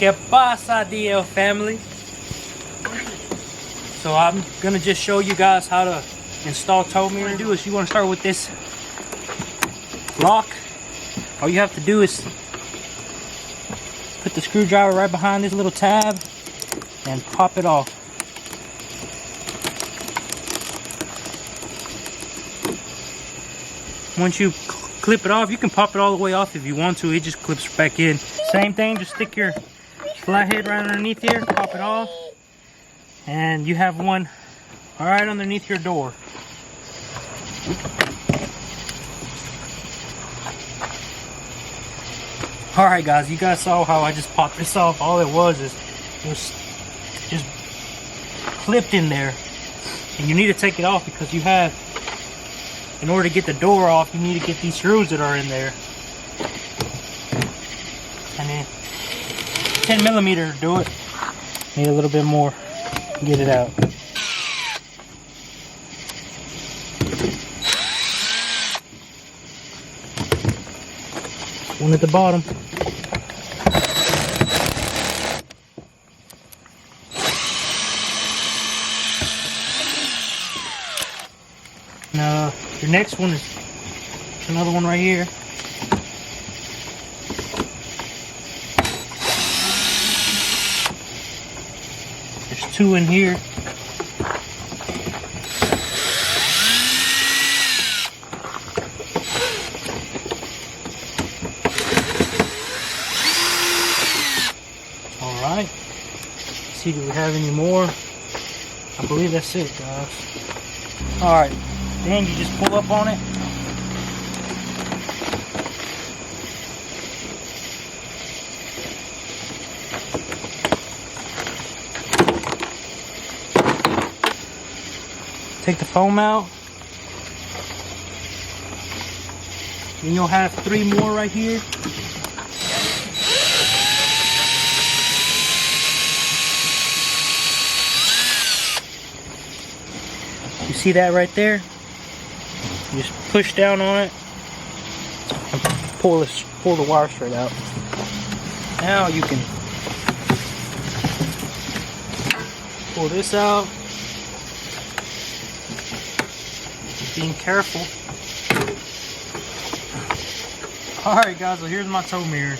¿Qué pasa, DL family? So I'm gonna just show you guys how to install tow mirror. What you do is you want to start with this lock. All you have to do is put the screwdriver right behind this little tab and pop it off. Once you clip it off, you can pop it all the way off if you want to. It just clips back in. Same thing, just stick your flathead right underneath here, pop it off, and you have one right underneath your door. Alright guys, you guys saw how I just popped this off. All it was just clipped in there, and you need to take it off because you have, in order to get the door off, you need to get these screws that are in there. And then 10 millimeter to do it. Need a little bit more to get it out. One at the bottom. Now your next one is another one right here. There's two in here. Alright. See, do we have any more? I believe that's it, guys. Alright. Then you just pull up on it. Take the foam out. Then you'll have 3 more right here. You see that right there? You just push down on it and pull the wire straight out. Now you can pull this out. Being careful. Alright guys, so here's my tow mirror.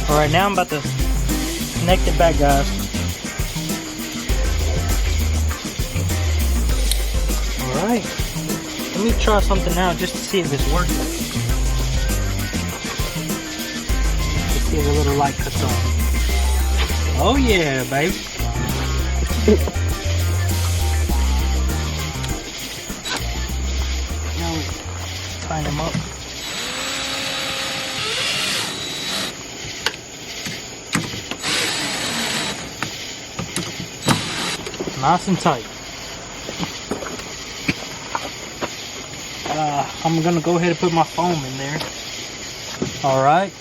Alright, now I'm about to connect it back, guys. Alright. Let me try something out just to see if it's working. Let's see if the little light cuts on. Oh yeah, babe. Now we tie them up. Nice and tight. I'm gonna go ahead and put my foam in there. Alright.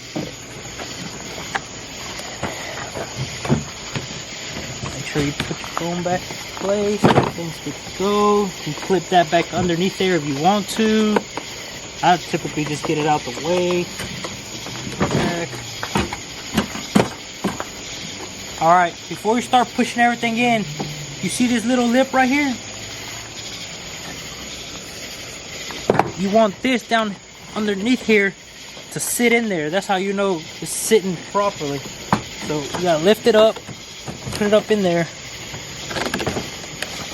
Make sure you put your foam back in place. Everything's good to go. You can clip that back underneath there if you want to. I typically just get it out the way. Back. Alright, before you start pushing everything in, you see this little lip right here? You want this down underneath here to sit in there. That's how you know it's sitting properly. So you gotta lift it up, put it up in there.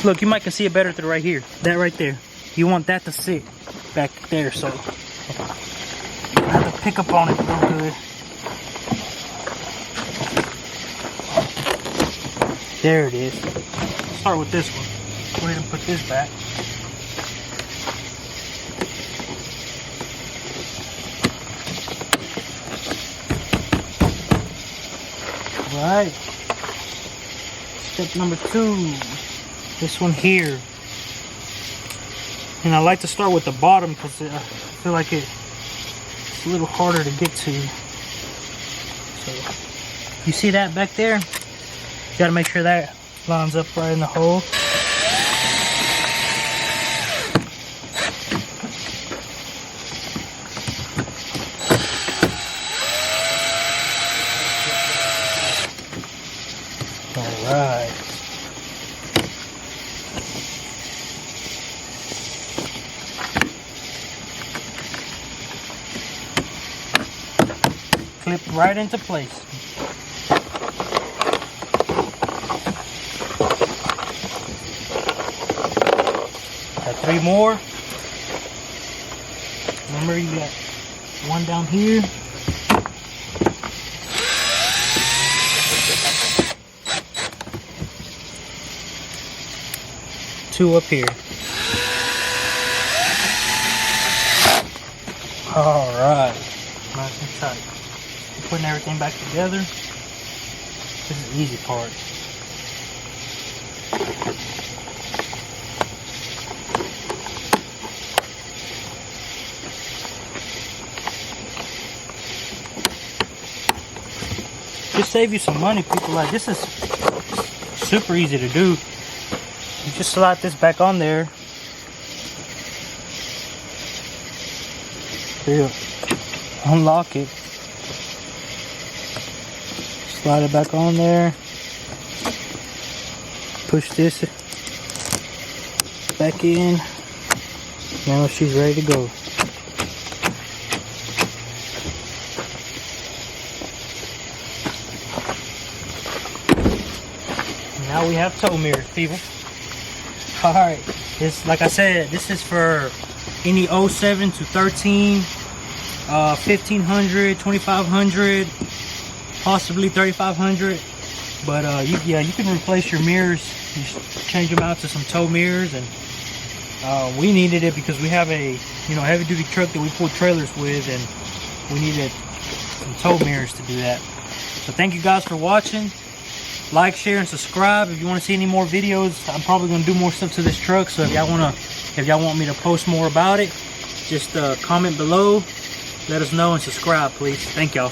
Look, you might can see it better through right here. That right there. You want that to sit back there. So I have to pick up on it real good. There it is. Start with this one. Go ahead and put this back. Alright. Step number 2. This one here. And I like to start with the bottom because I feel like it's a little harder to get to. So, you see that back there? You gotta make sure that lines up right in the hole. Alright. Clip right into place. Got 3 more. Remember, you got 1 down here. Two up here. Alright. Nice and tight. Putting everything back together. This is the easy part. Just save you some money, people. Like, this is super easy to do. You just slide this back on there. There. Unlock it. Slide it back on there. Push this back in. Now she's ready to go. Now we have tow mirrors, people. Alright, this, like I said, this is for any 07 to 13, 1500, 2500, possibly 3500. But you can replace your mirrors. You change them out to some tow mirrors, and we needed it because we have a heavy duty truck that we pull trailers with, and we needed some tow mirrors to do that. So thank you guys for watching. Like, share, and subscribe if you want to see any more videos. I'm probably going to do more stuff to this truck, so if y'all want me to post more about it, just comment below, let us know, and subscribe, please. Thank y'all.